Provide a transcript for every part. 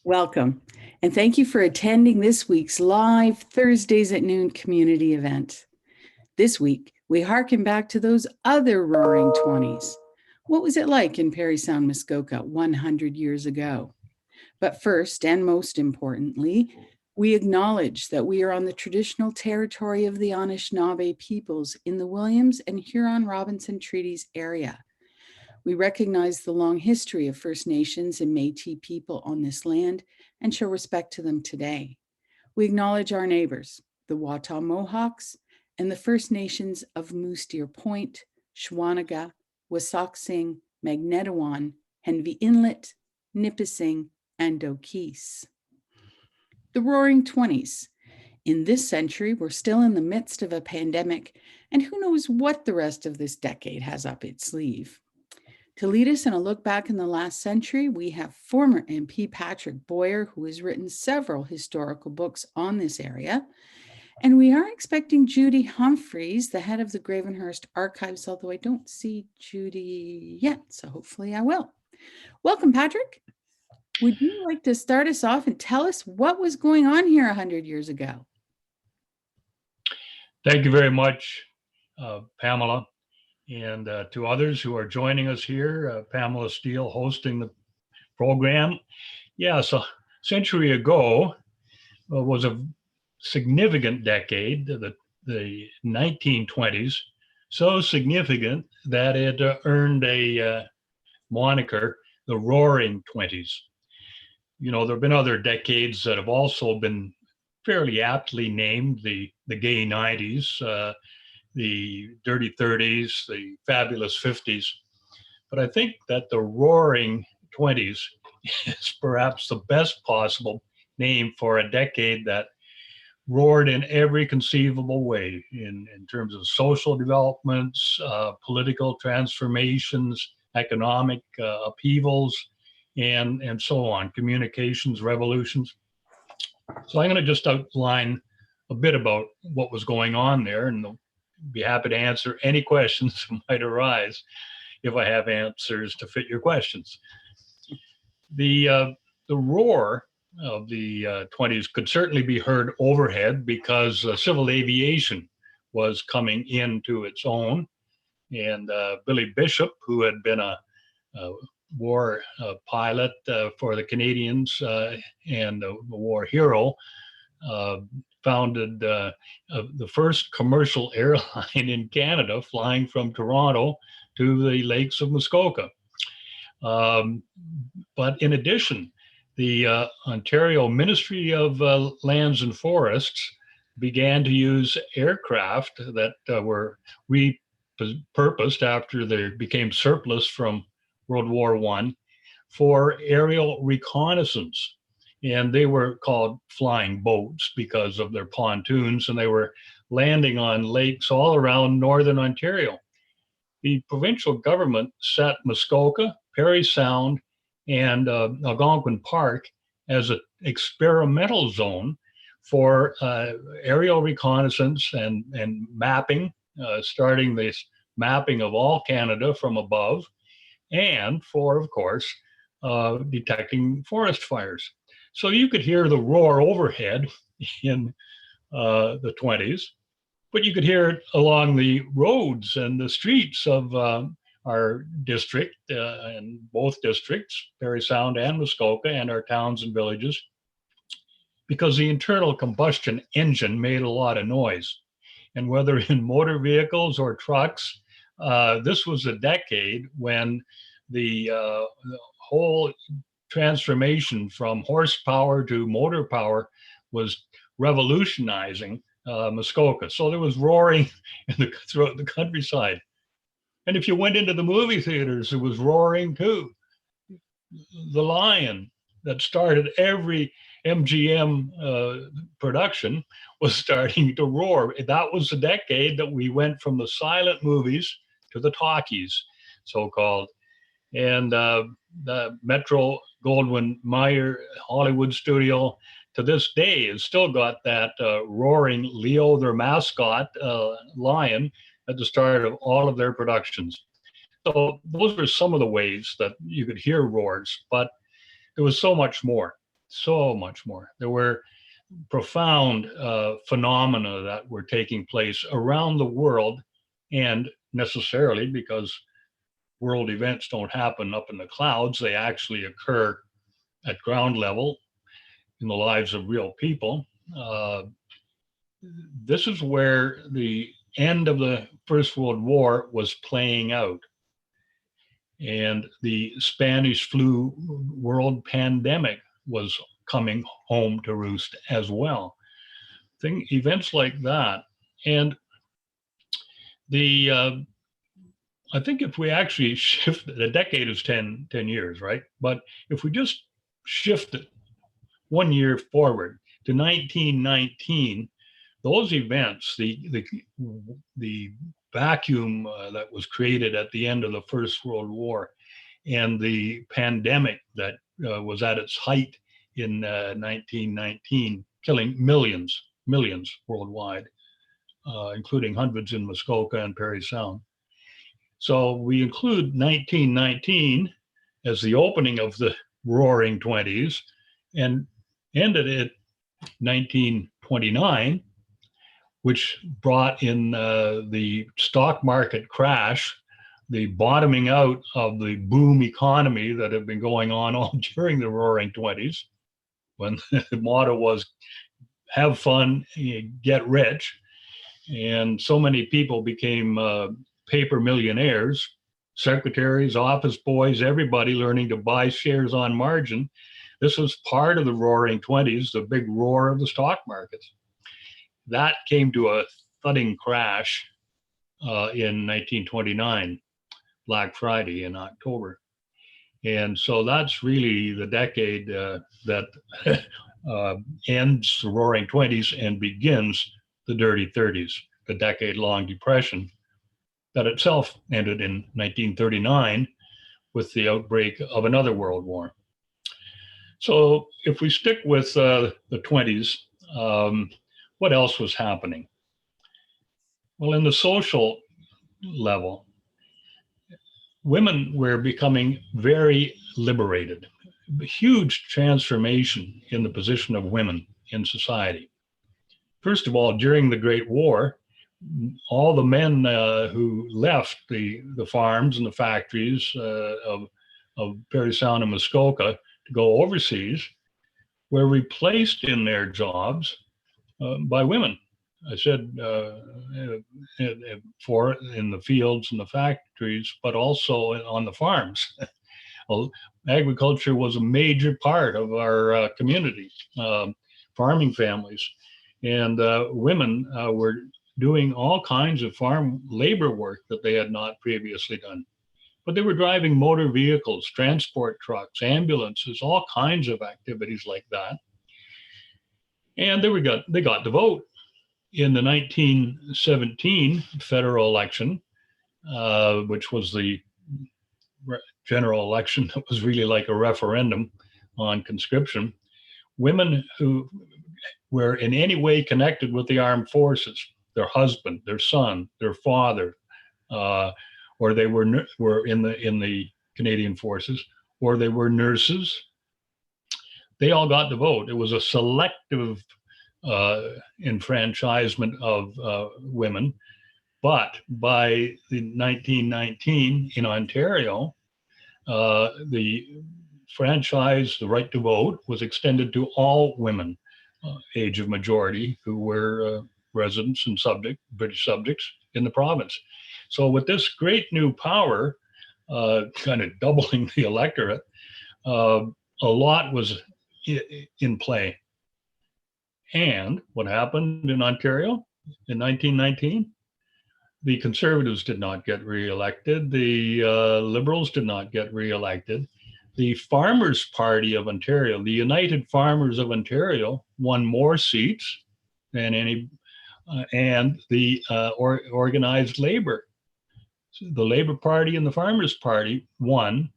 Welcome, and thank you for attending this week's live Thursdays at Noon community event. This week, we harken back to those other roaring 20s. What was it like in Parry Sound-Muskoka 100 years ago? But first, and most importantly, we acknowledge that we are on the traditional territory of the Anishinaabe peoples in the Williams and Huron-Robinson Treaties area. We recognize the long history of First Nations and Métis people on this land and show respect to them today. We acknowledge our neighbors, the Watah Mohawks, and the First Nations of Moose Deer Point, Shawanaga, Wasauksing, Magnetawan, Henvey Inlet, Nipissing, and Doquis. The Roaring 20s. In this century, we're still in the midst of a pandemic, and who knows what the rest of this decade has up its sleeve. To lead us in a look back in the last century, we have former MP Patrick Boyer, who has written several historical books on this area. And we are expecting Judy Humphries, the head of the Gravenhurst archives, although I don't see Judy yet, so hopefully I will. Welcome, Patrick. Would you like to start us off and tell us what was going on here 100 years ago? Thank you very much, Pamela. And to others who are joining us here, Pamela Steele hosting the program. Yes, a century ago was a significant decade, the 1920s, so significant that it earned a moniker, the Roaring 20s. You know, there have been other decades that have also been fairly aptly named, the gay 90s, the dirty 30s, the fabulous 50s. But I think that the Roaring 20s is perhaps the best possible name for a decade that roared in every conceivable way in terms of social developments, political transformations, economic upheavals, and so on, communications revolutions. So I'm going to just outline a bit about what was going on there, and be happy to answer any questions that might arise if I have answers to fit your questions. The roar of the 20s could certainly be heard overhead because civil aviation was coming into its own. And Billy Bishop, who had been a war pilot for the Canadians and a war hero, founded the first commercial airline in Canada, flying from Toronto to the lakes of Muskoka. But in addition, the Ontario Ministry of Lands and Forests began to use aircraft that were repurposed after they became surplus from World War I for aerial reconnaissance. And they were called flying boats because of their pontoons, and they were landing on lakes all around northern Ontario. The provincial government set Muskoka, Parry Sound, and Algonquin Park as an experimental zone for aerial reconnaissance and mapping, starting this mapping of all Canada from above, and for, of course, detecting forest fires. So you could hear the roar overhead in the 20s, but you could hear it along the roads and the streets of our district, and both districts, Parry Sound and Muskoka, and our towns and villages, because the internal combustion engine made a lot of noise. And whether in motor vehicles or trucks, this was a decade when the whole transformation from horsepower to motor power was revolutionizing Muskoka. So there was roaring throughout the countryside. And if you went into the movie theaters, it was roaring too. The Lion that started every MGM production was starting to roar. That was the decade that we went from the silent movies to the talkies, so-called. And the Metro Goldwyn Mayer Hollywood studio to this day has still got that roaring Leo, their mascot, lion, at the start of all of their productions. So those were some of the ways that you could hear roars, but there was so much more. so much more. There were profound phenomena that were taking place around the world, and necessarily because world events don't happen up in the clouds, they actually occur at ground level in the lives of real people. This is where the end of the First World War was playing out. And the Spanish flu world pandemic was coming home to roost as well. Events like that. And the I think if we actually shift, the decade is 10 years, right? But if we just shift it 1 year forward to 1919, those events, the vacuum that was created at the end of the First World War, and the pandemic that was at its height in 1919, killing millions worldwide, including hundreds in Muskoka and Parry Sound. So we include 1919 as the opening of the Roaring Twenties, and ended at 1929, which brought in the stock market crash, the bottoming out of the boom economy that had been going on all during the Roaring Twenties, when the motto was have fun, get rich. And so many people became paper millionaires, secretaries, office boys, everybody learning to buy shares on margin. This was part of the Roaring Twenties, the big roar of the stock markets. That came to a thudding crash in 1929, Black Friday in October. And so that's really the decade that ends the Roaring Twenties and begins the Dirty Thirties, the decade-long depression that itself ended in 1939 with the outbreak of another world war. So if we stick with the 20s, what else was happening? Well, in the social level, women were becoming very liberated. A huge transformation in the position of women in society. First of all, during the Great War, all the men who left the farms and the factories of Parry Sound and Muskoka to go overseas were replaced in their jobs by women. I said for in the fields and the factories, but also on the farms. Well, agriculture was a major part of our community, farming families, and women were doing all kinds of farm labor work that they had not previously done. But they were driving motor vehicles, transport trucks, ambulances, all kinds of activities like that. And they got to vote. In the 1917 federal election, which was the general election that was really like a referendum on conscription, women who were in any way connected with the armed forces, their husband, their son, their father, or they were in the Canadian forces, or they were nurses, they all got to vote. It was a selective enfranchisement of women. But by the 1919 in Ontario, the franchise, the right to vote, was extended to all women, age of majority, who were residents and British subjects in the province. So with this great new power, kind of doubling the electorate, a lot was in play. And what happened in Ontario in 1919? The Conservatives did not get reelected. The Liberals did not get reelected. The Farmers' Party of Ontario, the United Farmers of Ontario, won more seats than any, and the organized labor. So the Labor Party and the Farmers' Party won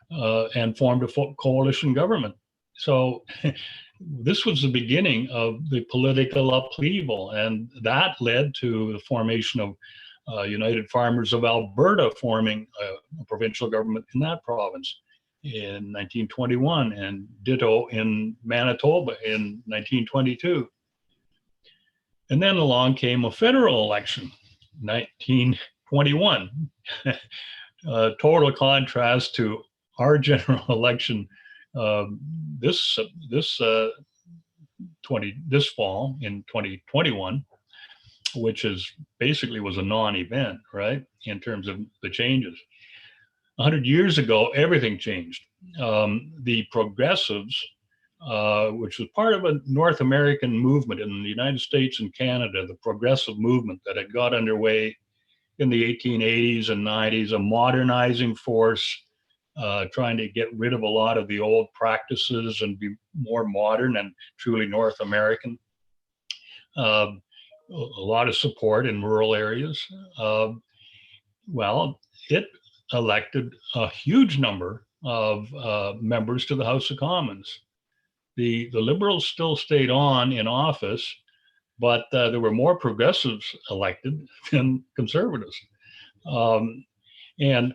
and formed a coalition government. So this was the beginning of the political upheaval, and that led to the formation of United Farmers of Alberta, forming a provincial government in that province. in 1921, and ditto in Manitoba in 1922. And then along came a federal election, 1921. Total contrast to our general election this fall in 2021, which is basically was a non-event, right, in terms of the changes. 100 years ago, everything changed. The progressives, which was part of a North American movement in the United States and Canada, the progressive movement that had got underway in the 1880s and 90s, a modernizing force, trying to get rid of a lot of the old practices and be more modern and truly North American. A lot of support in rural areas. Well, it elected a huge number of members to the House of Commons. The Liberals still stayed on in office, but there were more progressives elected than conservatives. And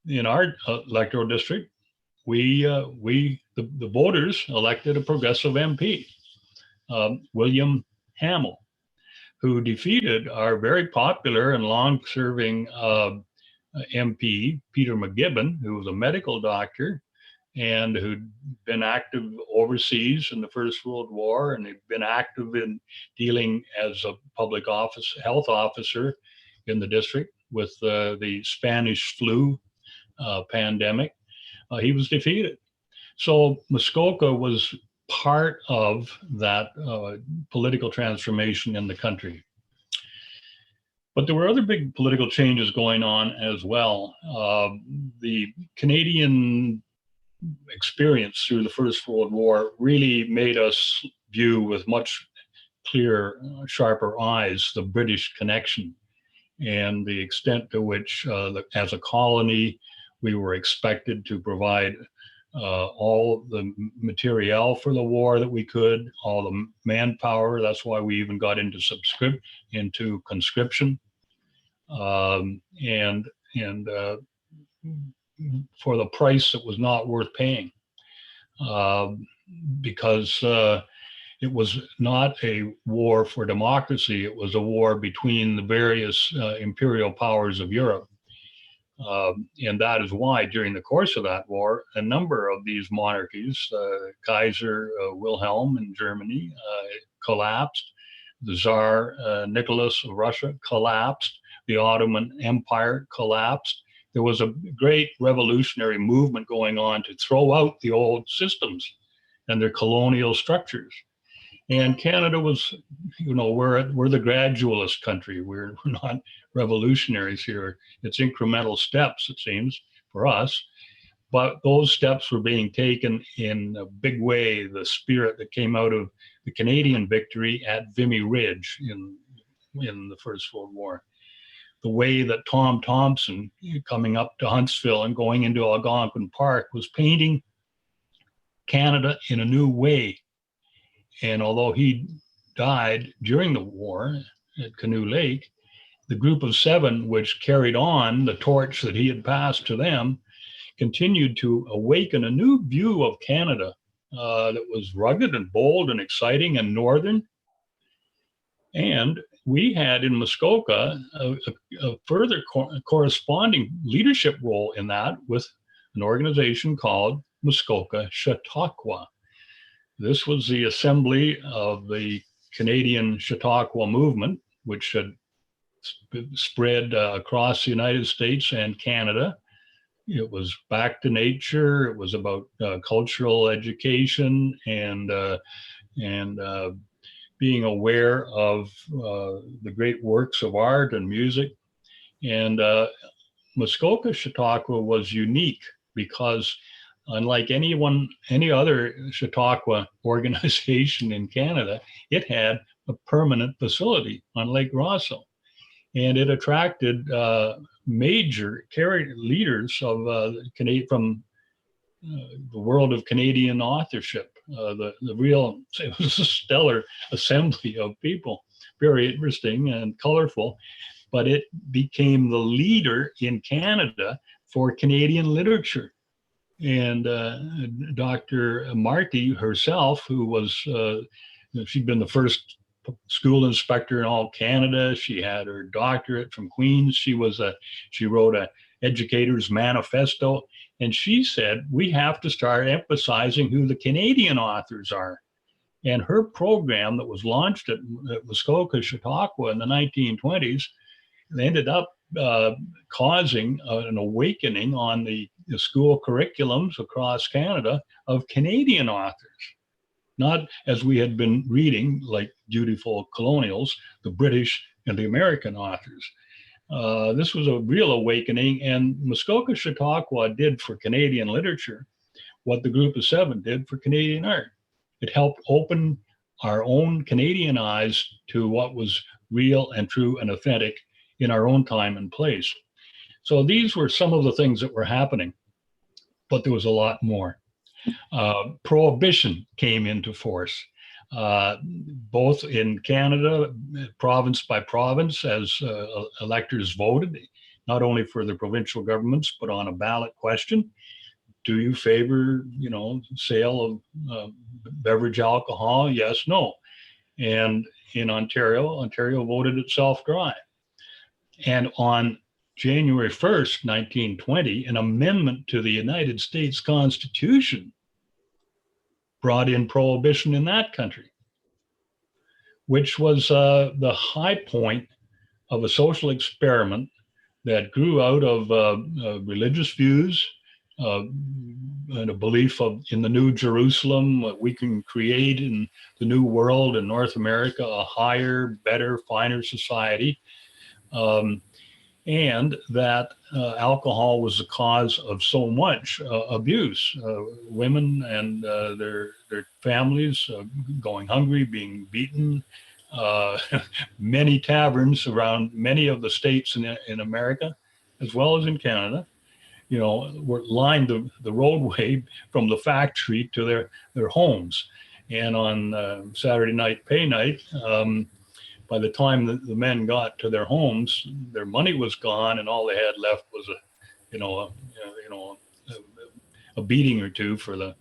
in our electoral district, the voters elected a progressive MP, William Hamill, who defeated our very popular and long-serving MP, Peter McGibbon, who was a medical doctor and who'd been active overseas in the First World War, and he'd been active in dealing as a public health officer in the district with the Spanish flu pandemic. He was defeated. So Muskoka was part of that political transformation in the country. But there were other big political changes going on as well. The Canadian experience through the First World War really made us view with much clearer, sharper eyes the British connection and the extent to which, as a colony, we were expected to provide all the materiel for the war that we could, all the manpower. That's why we even got into conscription, and for the price that was not worth paying, because it was not a war for democracy. It was a war between the various imperial powers of Europe. And that is why during the course of that war, a number of these monarchies, Kaiser Wilhelm in Germany collapsed, the Tsar Nicholas of Russia collapsed, the Ottoman Empire collapsed. There was a great revolutionary movement going on to throw out the old systems and their colonial structures. And Canada was, we're the gradualist country. We're not revolutionaries here. It's incremental steps, it seems, for us. But those steps were being taken in a big way. The spirit that came out of the Canadian victory at Vimy Ridge in the First World War. The way that Tom Thomson, coming up to Huntsville and going into Algonquin Park, was painting Canada in a new way. And although he died during the war at Canoe Lake, the group of seven, which carried on the torch that he had passed to them, continued to awaken a new view of Canada that was rugged and bold and exciting and northern. And we had in Muskoka a further corresponding leadership role in that with an organization called Muskoka Chautauqua. This was the assembly of the Canadian Chautauqua movement, which had spread across the United States and Canada. It was back to nature. It was about cultural education and being aware of the great works of art and music. And Muskoka Chautauqua was unique because unlike any other Chautauqua organization in Canada, it had a permanent facility on Lake Rosso. And it attracted major leaders of from the world of Canadian authorship. It was a stellar assembly of people, very interesting and colorful, but it became the leader in Canada for Canadian literature. And Dr. Marty herself, who was, she'd been the first school inspector in all Canada. She had her doctorate from Queen's. She wrote a educator's manifesto. And she said, we have to start emphasizing who the Canadian authors are. And her program that was launched at Muskoka, Chautauqua in the 1920s, ended up causing an awakening on the school curriculums across Canada of Canadian authors. Not as we had been reading, like dutiful colonials, the British and the American authors. This was a real awakening, and Muskoka Chautauqua did for Canadian literature what the Group of Seven did for Canadian art. It helped open our own Canadian eyes to what was real and true and authentic in our own time and place. So these were some of the things that were happening, but there was a lot more. Prohibition came into force, both in Canada, province by province, as electors voted, not only for the provincial governments, but on a ballot question. Do you favor, sale of beverage alcohol? Yes, no. And in Ontario voted itself dry. And on January 1st, 1920, an amendment to the United States Constitution brought in prohibition in that country, which was the high point of a social experiment that grew out of religious views, and a belief in the New Jerusalem, what we can create in the New World in North America, a higher, better, finer society, and that alcohol was the cause of so much abuse. Women and their families going hungry, being beaten. Many taverns around many of the states in America, as well as in Canada, were lined the roadway from the factory to their homes. And on Saturday night pay night, by the time the men got to their homes, their money was gone, and all they had left was a beating or two for the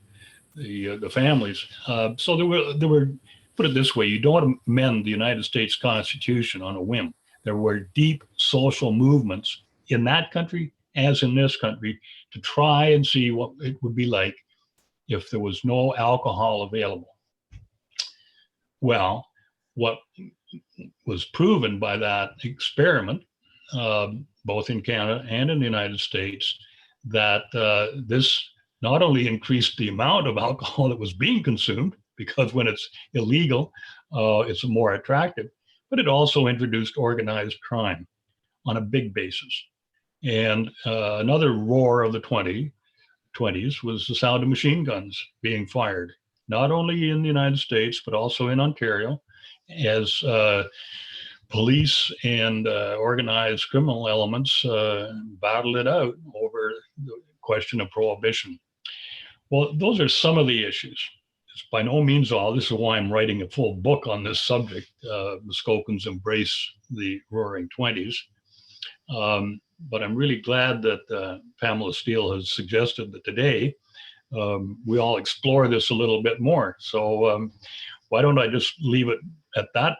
families. So there were, put it this way, you don't amend the United States Constitution on a whim. There were deep social movements in that country as in this country to try and see what it would be like if there was no alcohol available. Well, what was proven by that experiment, both in Canada and in the United States, that this not only increased the amount of alcohol that was being consumed, because when it's illegal, it's more attractive, but it also introduced organized crime on a big basis. And another roar of the 20s was the sound of machine guns being fired, not only in the United States, but also in Ontario, as police and organized criminal elements battled it out over the question of prohibition. Well, those are some of the issues. It's by no means all. This is why I'm writing a full book on this subject, Muskokans Embrace the Roaring Twenties. But I'm really glad that Pamela Steele has suggested that today we all explore this a little bit more. So why don't I just leave it at that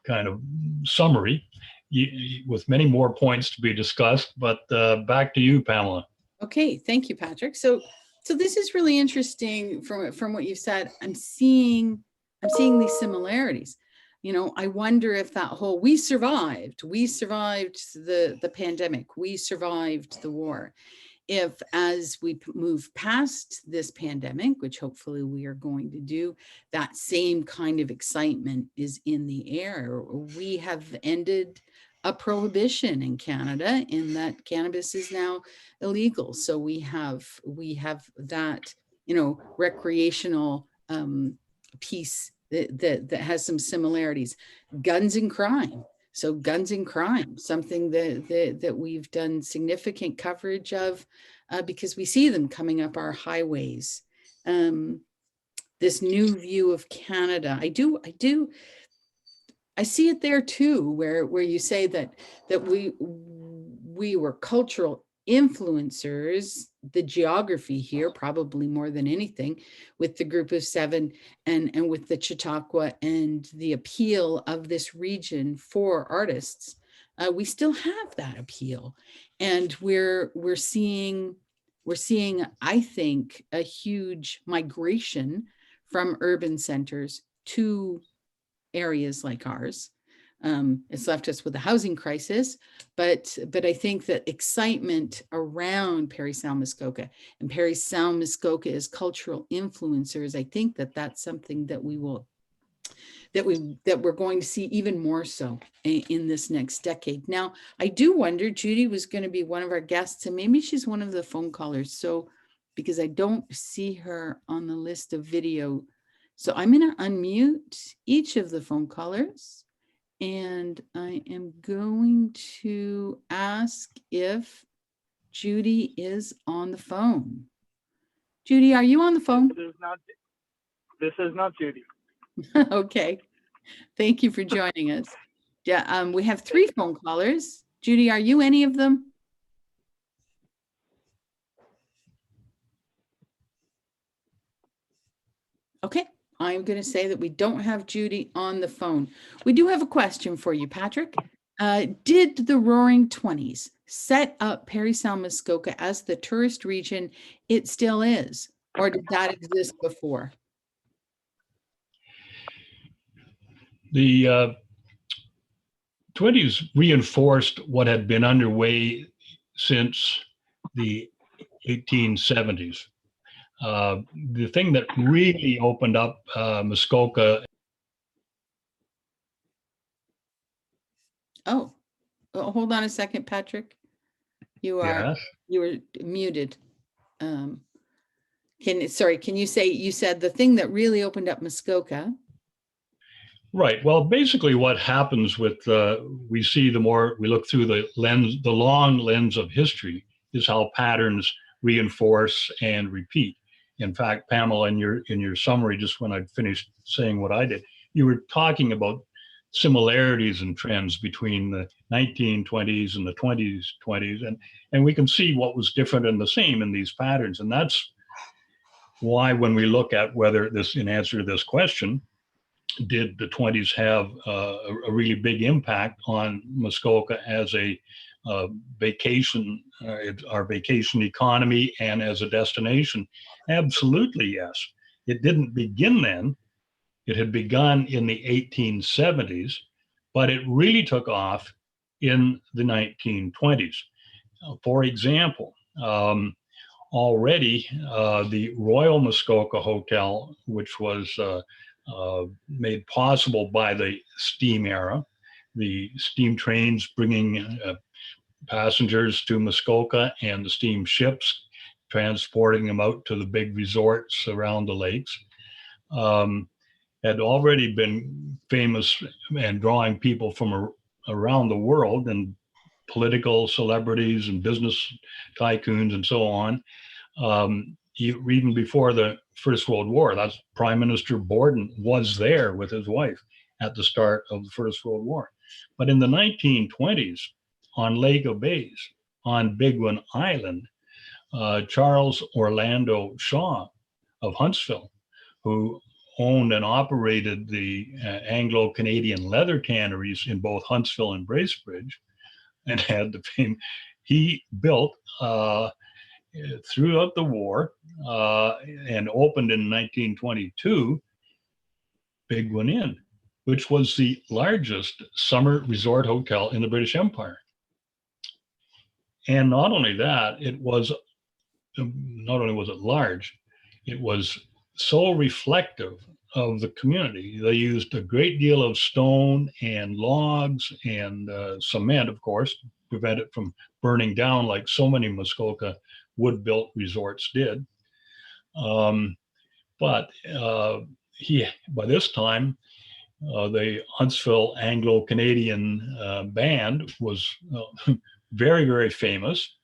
kind of summary, with many more points to be discussed. But back to you, Pamela. Okay, thank you, Patrick. So this is really interesting from what you've said. I'm seeing these similarities. I wonder if that whole we survived the pandemic, we survived the war. If as we move past this pandemic, which hopefully we are going to do, that same kind of excitement is in the air. We have ended a prohibition in Canada in that cannabis is now illegal. So we have that, recreational piece that has some similarities. Guns and crime. So guns and crime, something that we've done significant coverage of because we see them coming up our highways. This new view of Canada, I see it there too, where you say that we were cultural influencers the geography here, probably more than anything, with the group of seven and with the Chautauqua and the appeal of this region for artists. We still have that appeal, and we're seeing, I think, a huge migration from urban centers to areas like ours. It's left us with a housing crisis, but I think that excitement around Parry Sound-Muskoka and Parry Sound-Muskoka as cultural influencers, I think that that's something that we're going to see even more so in this next decade. Now, I do wonder, Judy was going to be one of our guests, and maybe she's one of the phone callers. So, because I don't see her on the list of video, so I'm going to unmute each of the phone callers, and I am going to ask if Judy is on the phone. Judy, are you on the phone? This is not Judy. Okay. Thank you for joining us. Yeah, we have 3 phone callers. Judy, are you any of them? Okay, I'm going to say that we don't have Judy on the phone. We do have a question for you, Patrick. Did the Roaring Twenties set up Parry Sound-Muskoka as the tourist region it still is, or did that exist before? The 20s reinforced what had been underway since the 1870s. The thing that really opened up Muskoka. Oh, hold on a second, Patrick. You were muted. Can you say, you said the thing that really opened up Muskoka? Right. Well, basically what happens with, we see the more we look through the lens, the long lens of history, is how patterns reinforce and repeat. In fact, Pamela, in your summary, just when I finished saying what I did, you were talking about similarities and trends between the 1920s and the 20s, and we can see what was different and the same in these patterns. And that's why when we look at whether this, in answer to this question, did the 20s have a really big impact on Muskoka as a vacation, our vacation economy, and as a destination? Absolutely, yes. It didn't begin then. It had begun in the 1870s, but it really took off in the 1920s. For example, already the Royal Muskoka Hotel, which was made possible by the steam era, the steam trains bringing passengers to Muskoka and the steam ships transporting them out to the big resorts around the lakes, had already been famous and drawing people from around the world, and political celebrities and business tycoons and so on. Even before the First World War, that's Prime Minister Borden was there with his wife at the start of the First World War. But in the 1920s, on Lake of Bays, on Bigwin Island, Charles Orlando Shaw of Huntsville, who owned and operated the Anglo-Canadian leather tanneries in both Huntsville and Bracebridge, and had the fame, he built throughout the war and opened in 1922 Bigwin Inn, which was the largest summer resort hotel in the British Empire. And not only that, not only was it large, it was so reflective of the community. They used a great deal of stone and logs and cement, of course, to prevent it from burning down like so many Muskoka wood-built resorts did. But by this time, the Huntsville Anglo-Canadian band was very, very famous.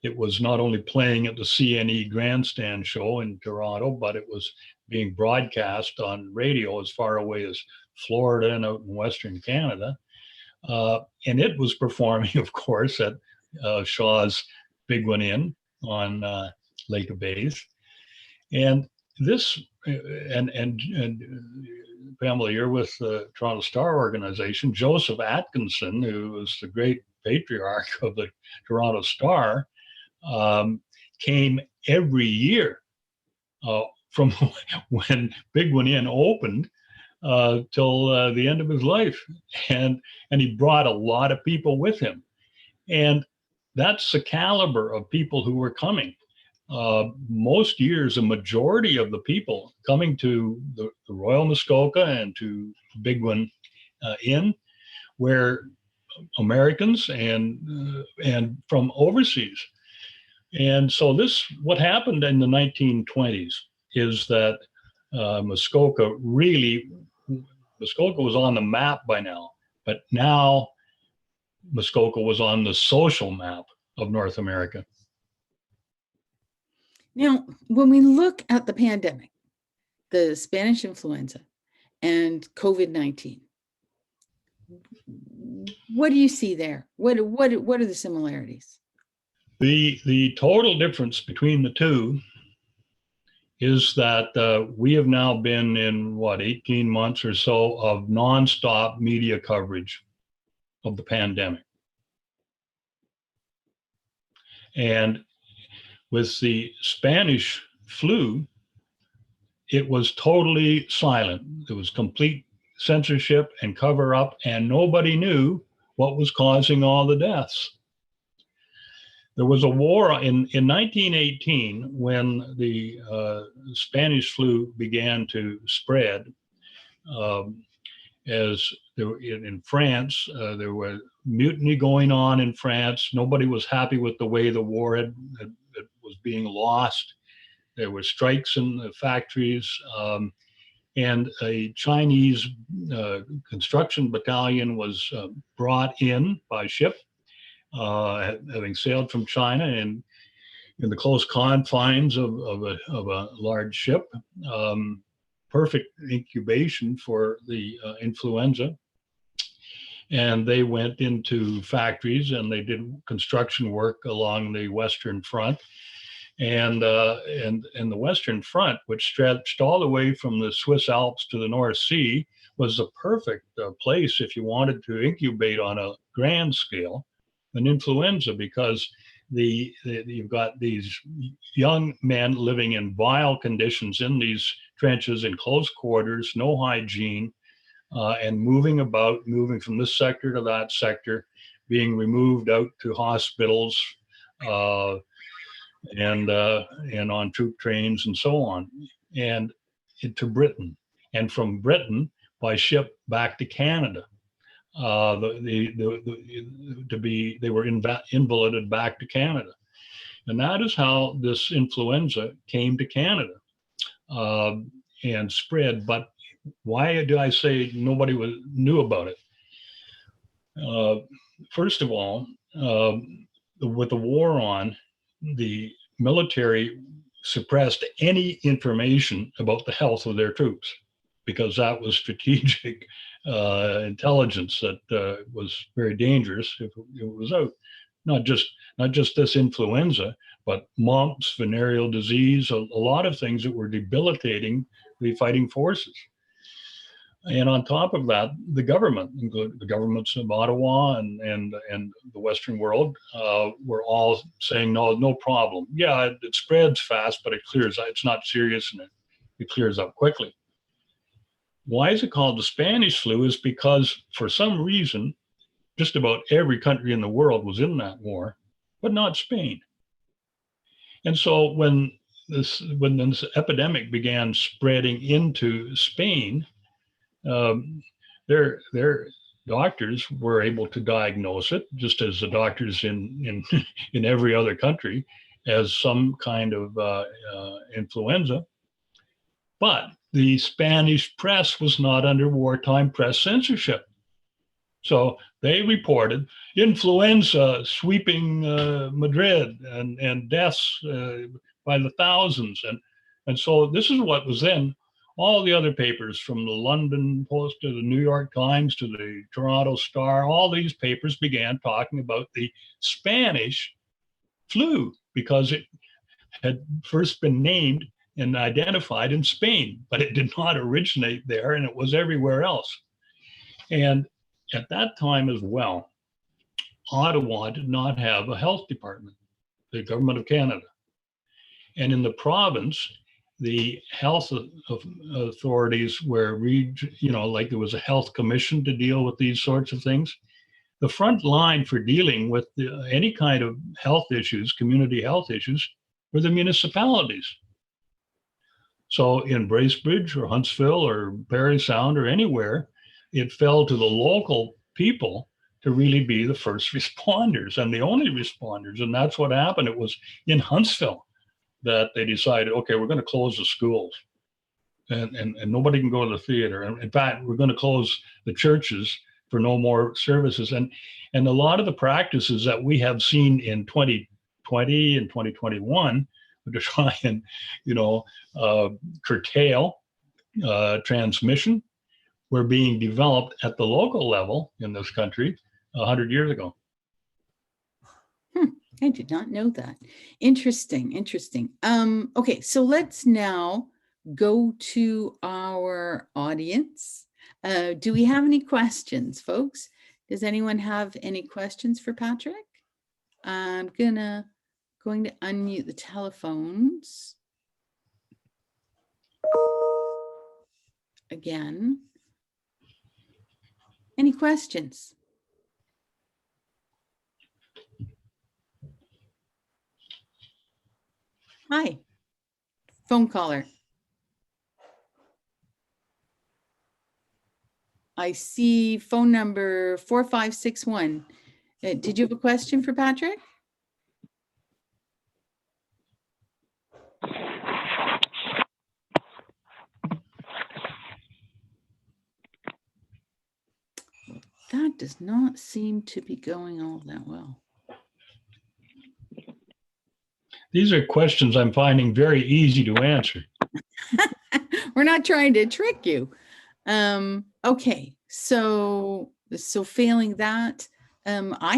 It was not only playing at the CNE Grandstand show in Toronto, but it was being broadcast on radio as far away as Florida and out in Western Canada. And it was performing, of course, at Shaw's Bigwin Inn on Lake of Bays. And this, and Pamela, you're with the Toronto Star organization. Joseph Atkinson, who was the great patriarch of the Toronto Star, came every year from when Big One Inn opened till the end of his life, and he brought a lot of people with him, and that's the caliber of people who were coming. Most years, a majority of the people coming to the Royal Muskoka and to Big One Inn were Americans and from overseas. And so what happened in the 1920s is that Muskoka was on the map by now, but now Muskoka was on the social map of North America. Now, when we look at the pandemic, the Spanish influenza and COVID-19, what do you see there? What are the similarities? The total difference between the two is that we have now been in 18 months or so of nonstop media coverage of the pandemic. And with the Spanish flu, it was totally silent. There was complete censorship and cover up, and nobody knew what was causing all the deaths. There was a war in 1918 when the Spanish flu began to spread. As there were in France, there was mutiny going on in France. Nobody was happy with the way the war was being lost. There were strikes in the factories, and a Chinese construction battalion was brought in by ship, having sailed from China and in the close confines of a large ship. Perfect incubation for the influenza. And they went into factories and they did construction work along the Western Front. And the Western Front, which stretched all the way from the Swiss Alps to the North Sea, was the perfect place if you wanted to incubate on a grand scale an influenza, because you've got these young men living in vile conditions in these trenches in close quarters, no hygiene, and moving from this sector to that sector, being removed out to hospitals and on troop trains and so on, and to Britain, and from Britain by ship back to Canada. They were invalided back to Canada, and that is how this influenza came to Canada and spread. But why do I say nobody knew about it? First of all, with the war on, the military suppressed any information about the health of their troops, because that was strategic intelligence that was very dangerous if it was out. Not just this influenza, but mumps, venereal disease, a lot of things that were debilitating the fighting forces. And on top of that, the government, including the governments of Ottawa and the Western world, were all saying, no problem. Yeah, it spreads fast, but it clears out. It's not serious, and it clears up quickly. Why is it called the Spanish flu? Is because for some reason, just about every country in the world was in that war, but not Spain. And so when this epidemic began spreading into Spain, their doctors were able to diagnose it, just as the doctors in every other country, as some kind of influenza. But the Spanish press was not under wartime press censorship. So they reported influenza sweeping Madrid and deaths by the thousands. And so this is what was then. All the other papers, from the London Post to the New York Times to the Toronto Star, all these papers began talking about the Spanish flu because it had first been named and identified in Spain, but it did not originate there, and it was everywhere else. And at that time as well, Ottawa did not have a health department, the government of Canada. And in the province, the health authorities were, like there was a health commission to deal with these sorts of things. The front line for dealing with any kind of health issues, community health issues, were the municipalities. So in Bracebridge or Huntsville or Parry Sound or anywhere, it fell to the local people to really be the first responders and the only responders. And that's what happened. It was in Huntsville that they decided, okay, we're going to close the schools and nobody can go to the theater. And in fact, we're going to close the churches for no more services. And a lot of the practices that we have seen in 2020 and 2021 to try and, curtail transmission were being developed at the local level in this country 100 years ago. I did not know that. Interesting. Okay, so let's now go to our audience. Do we have any questions, folks? Does anyone have any questions for Patrick? I'm going to unmute the telephones again. Any questions? Hi, phone caller. I see phone number 4561. Did you have a question for Patrick? That does not seem to be going all that well. These are questions I'm finding very easy to answer. We're not trying to trick you. Okay, so failing that, I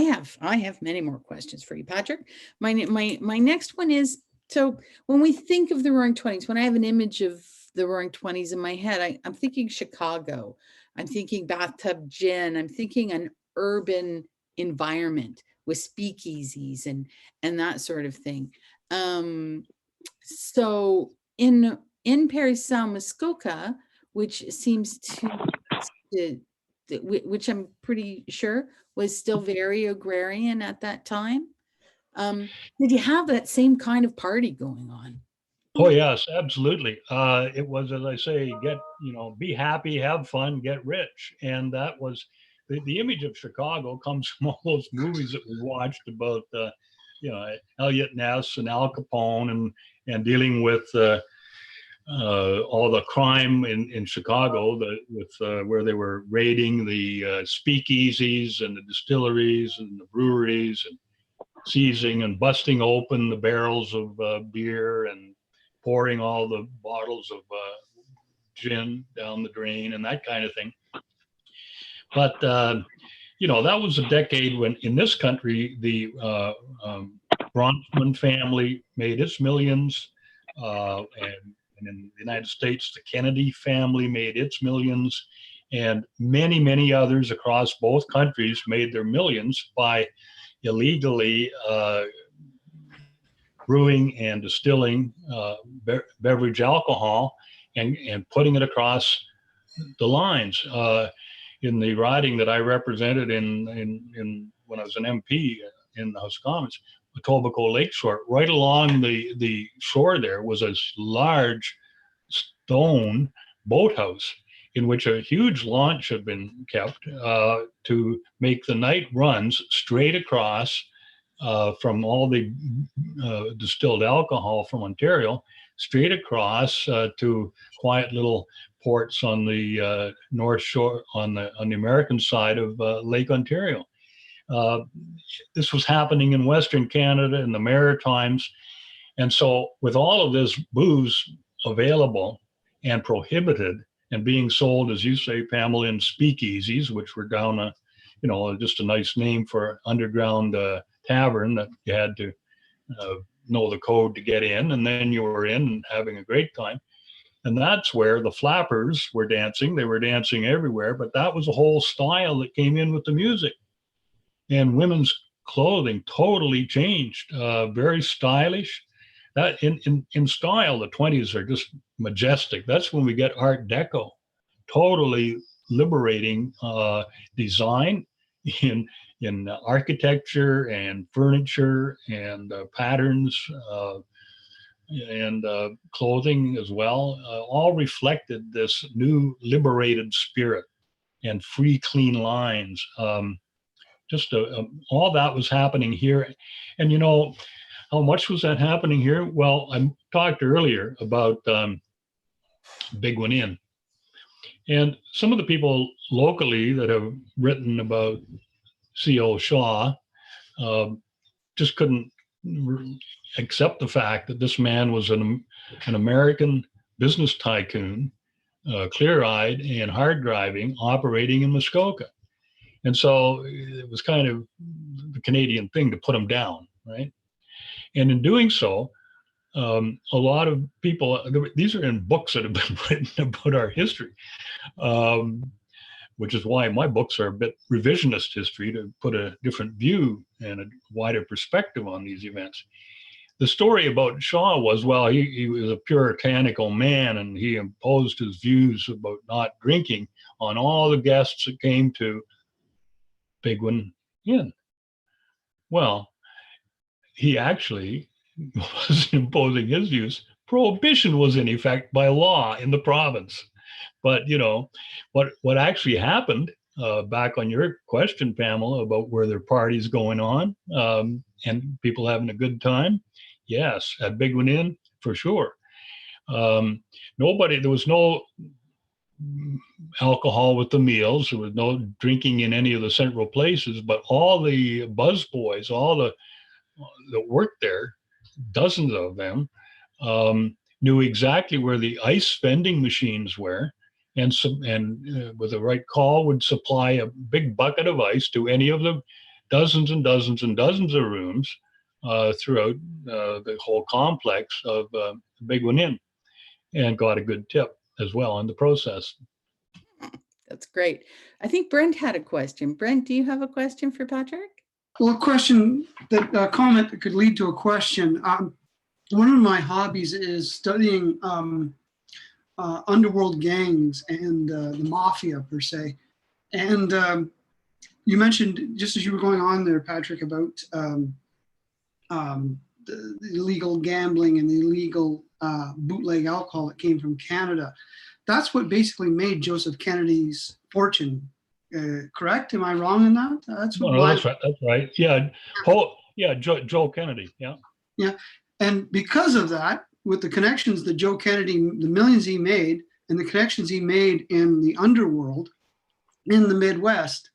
have many more questions for you, Patrick. My next one is, so when we think of the Roaring Twenties, when I have an image of the Roaring Twenties in my head, I'm thinking Chicago, I'm thinking bathtub gin, I'm thinking an urban environment with speakeasies and that sort of thing. So in Parry Sound-Muskoka, which seems which I'm pretty sure was still very agrarian at that time, did you have that same kind of party going on? Oh yes, absolutely. It was, as I say, be happy, have fun, get rich. And that was the image of Chicago comes from all those movies that we watched about Elliot Ness and Al Capone and dealing with all the crime in Chicago where they were raiding the speakeasies and the distilleries and the breweries and seizing and busting open the barrels of beer and pouring all the bottles of gin down the drain and that kind of thing. But, that was a decade when in this country, the Bronfman family made its millions. And in the United States, the Kennedy family made its millions. And many, many others across both countries made their millions by illegally brewing and distilling beverage alcohol and putting it across the lines. In the riding that I represented in when I was an MP in the House of Commons, Etobicoke Lakeshore, right along the shore there was a large stone boathouse in which a huge launch had been kept to make the night runs straight across from all the distilled alcohol from Ontario, straight across to quiet little ports on the north shore, on the American side of Lake Ontario. This was happening in Western Canada and the Maritimes. And so with all of this booze available and prohibited and being sold, as you say, Pamela, in speakeasies, which were down just a nice name for underground tavern that you had to know the code to get in, and then you were in and having a great time. And that's where the flappers were dancing. They were dancing everywhere, but that was a whole style that came in with the music. And women's clothing totally changed, very stylish. That in style, the 20s are just majestic. That's when we get Art Deco, totally liberating design in architecture and furniture and patterns. And clothing as well, all reflected this new liberated spirit and free, clean lines. All that was happening here. And how much was that happening here? Well, I talked earlier about Big One Inn. And some of the people locally that have written about C.O. Shaw just couldn't accept the fact that this man was an American business tycoon, clear-eyed and hard-driving, operating in Muskoka. And so it was kind of the Canadian thing to put him down, right? And in doing so, a lot of people, these are in books that have been written about our history, which is why my books are a bit revisionist history, to put a different view and a wider perspective on these events. The story about Shaw was, well, he was a puritanical man, and he imposed his views about not drinking on all the guests that came to Big One Inn. Well, he actually wasn't imposing his views. Prohibition was in effect by law in the province. But what actually happened, back on your question, Pamela, about were there parties going on and people having a good time? Yes, at Big One Inn, for sure. There was no alcohol with the meals. There was no drinking in any of the central places, but all the busboys, all that worked there, dozens of them, knew exactly where the ice vending machines were, and with the right call would supply a big bucket of ice to any of the dozens and dozens and dozens of rooms throughout the whole complex of Big One Inn, and got a good tip as well in the process. That's great. I think Brent had a question. Brent, do you have a question for Patrick? Well, a comment that could lead to a question. One of my hobbies is studying underworld gangs and the mafia per se. And you mentioned, just as you were going on there, Patrick, about the illegal gambling and the illegal bootleg alcohol that came from Canada. That's what basically made Joseph Kennedy's fortune. Correct? Am I wrong in that? That's right. That's right. Yeah. Joe Kennedy. Yeah. Yeah. And because of that, with the connections that Joe Kennedy, the millions he made, and the connections he made in the underworld in the Midwest,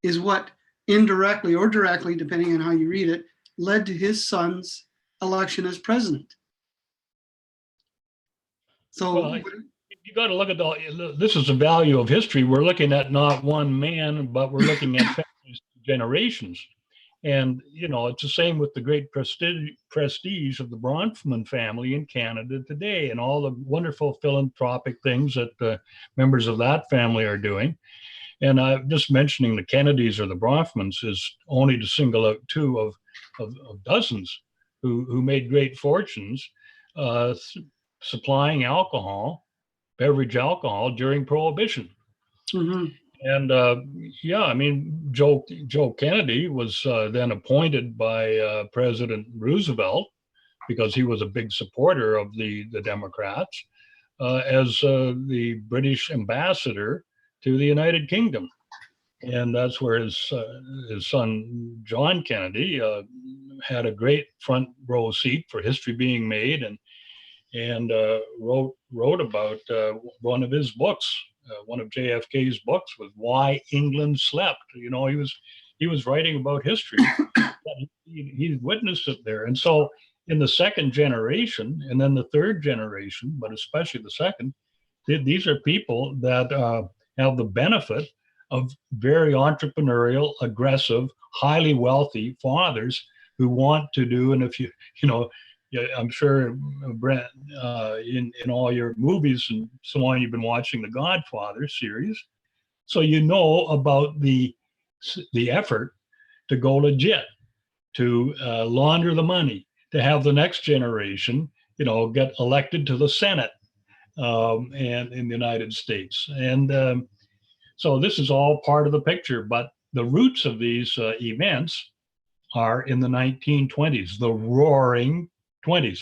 is what indirectly or directly, depending on how you read it, led to his son's election as president. So you got to look at this is the value of history. We're looking at not one man, but we're looking at generations. And, it's the same with the great prestige of the Bronfman family in Canada today, and all the wonderful philanthropic things that the members of that family are doing. And just mentioning the Kennedys or the Bronfmans is only to single out two of dozens who made great fortunes supplying beverage alcohol during Prohibition. Mm-hmm. And Joe Kennedy was then appointed by President Roosevelt, because he was a big supporter of the Democrats, as the British ambassador to the United Kingdom. And that's where his son, John Kennedy, had a great front row seat for history being made, and wrote about one of his books. One of JFK's books was Why England Slept. He was writing about history. He witnessed it there. And so in the second generation, and then the third generation, but especially the second, these are people that have the benefit of very entrepreneurial, aggressive, highly wealthy fathers who want to do, and if you know, yeah, I'm sure, Brent, in all your movies and so on, you've been watching the Godfather series, so you know about the effort to go legit, to launder the money, to have the next generation, get elected to the Senate, and in the United States. And so this is all part of the picture, but the roots of these events are in the 1920s, the Roaring '20s.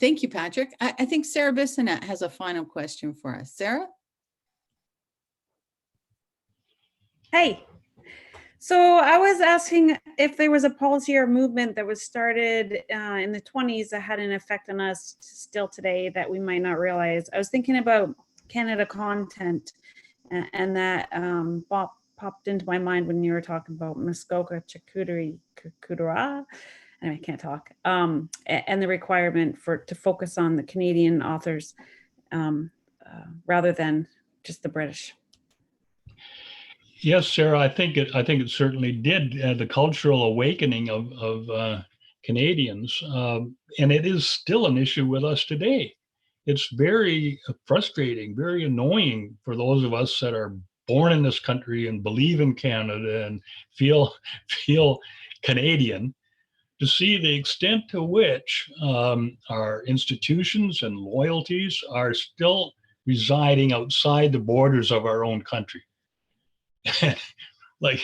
Thank you, Patrick. I think Sarah Bissonette has a final question for us. Sarah? Hey, so I was asking if there was a policy or movement that was started in the 20s that had an effect on us still today that we might not realize. I was thinking about Canada content, and that popped into my mind when you were talking about Muskoka charcuterie, anyway, I can't talk, and the requirement to focus on the Canadian authors rather than just the British. Yes, Sarah, I think it certainly did, the cultural awakening of Canadians, and it is still an issue with us today. It's very frustrating, very annoying for those of us that are born in this country and believe in Canada and feel Canadian, to see the extent to which our institutions and loyalties are still residing outside the borders of our own country. Like,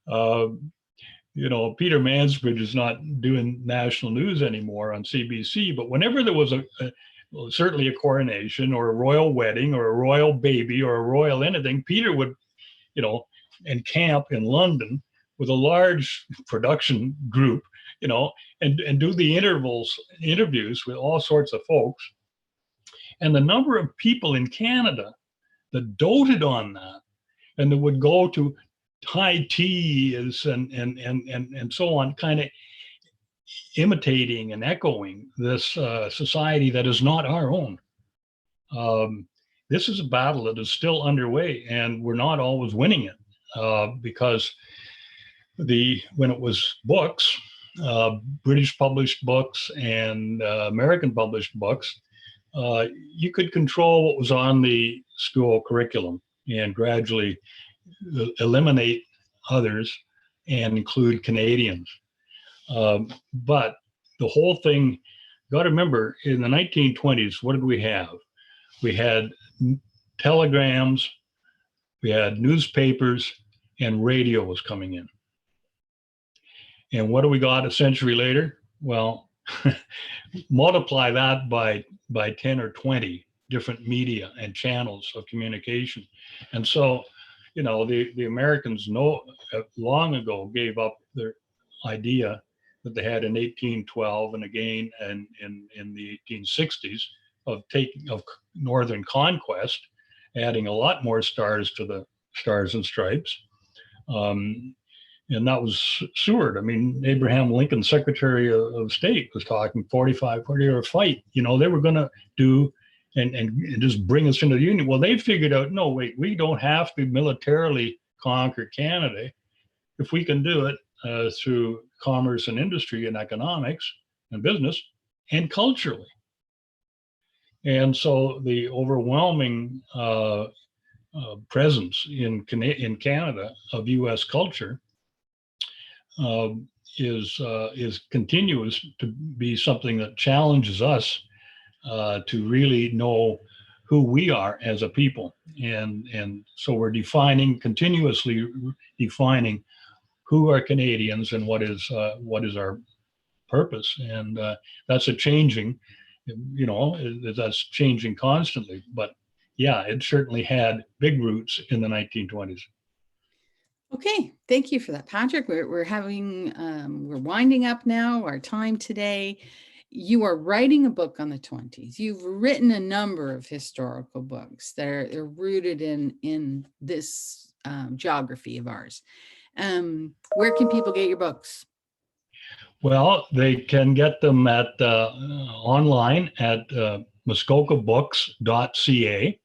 Peter Mansbridge is not doing national news anymore on CBC, but whenever there was certainly a coronation or a royal wedding or a royal baby or a royal anything, Peter would, encamp in London with a large production group, and do the interviews with all sorts of folks. And the number of people in Canada that doted on that, and that would go to high teas and so on, kind of imitating and echoing this society that is not our own. This is a battle that is still underway, and we're not always winning it, because when it was books, British published books and American published books, you could control what was on the school curriculum and gradually eliminate others and include Canadians. But the whole thing, got to remember, in the 1920s, what did we have? We had telegrams, we had newspapers, and radio was coming in. And what do we got a century later? Well, multiply that by 10 or 20 different media and channels of communication. And so, the Americans long ago gave up their idea that they had in 1812 and again in the 1860s of northern conquest, adding a lot more stars to the Stars and Stripes. And that was Seward. I mean, Abraham Lincoln, Secretary of State, was talking 40-year fight. They were going to do and just bring us into the Union. Well, they figured out, no, wait, we don't have to militarily conquer Canada if we can do it through commerce and industry and economics and business and culturally. And so the overwhelming presence in Canada of U.S. culture is continuous to be something that challenges us to really know who we are as a people, and so we're continuously defining who are Canadians and what is our purpose, and that's changing constantly. But yeah, it certainly had big roots in the 1920s. Okay, thank you for that, Patrick. We're winding up now our time today. You are writing a book on the 20s. You've written a number of historical books that are rooted in this geography of ours. Where can people get your books? Well, they can get them at online at muskokabooks.ca.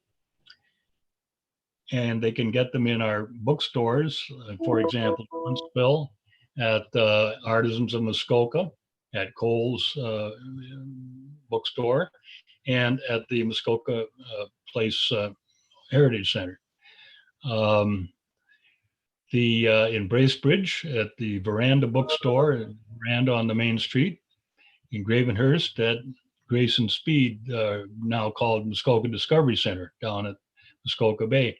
And they can get them in our bookstores, for example, Huntsville, at Artisans of Muskoka, at Cole's bookstore, and at the Muskoka Place Heritage Center. In Bracebridge at the Veranda Bookstore, Veranda on the Main Street. In Gravenhurst at Grace and Speed, now called Muskoka Discovery Center down at Muskoka Bay.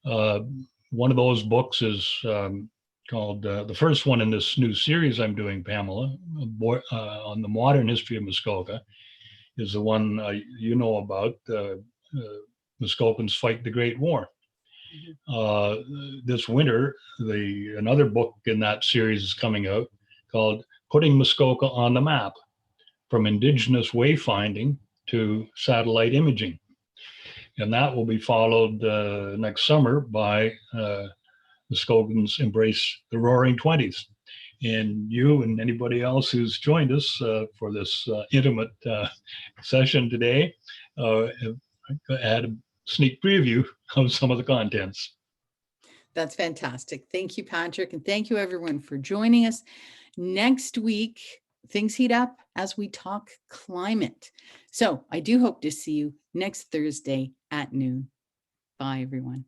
One of those books is called, the first one in this new series I'm doing, Pamela, on the modern history of Muskoka, is the one you know about, Muskokans Fight the Great War. This winter, another book in that series is coming out called Putting Muskoka on the Map, from Indigenous Wayfinding to Satellite Imaging. And that will be followed next summer by Muskokans Embrace the Roaring Twenties. And you and anybody else who's joined us for this intimate session today had a sneak preview of some of the contents. That's fantastic. Thank you, Patrick. And thank you everyone for joining us. Next week, things heat up as we talk climate. So I do hope to see you next Thursday at noon. Bye, everyone.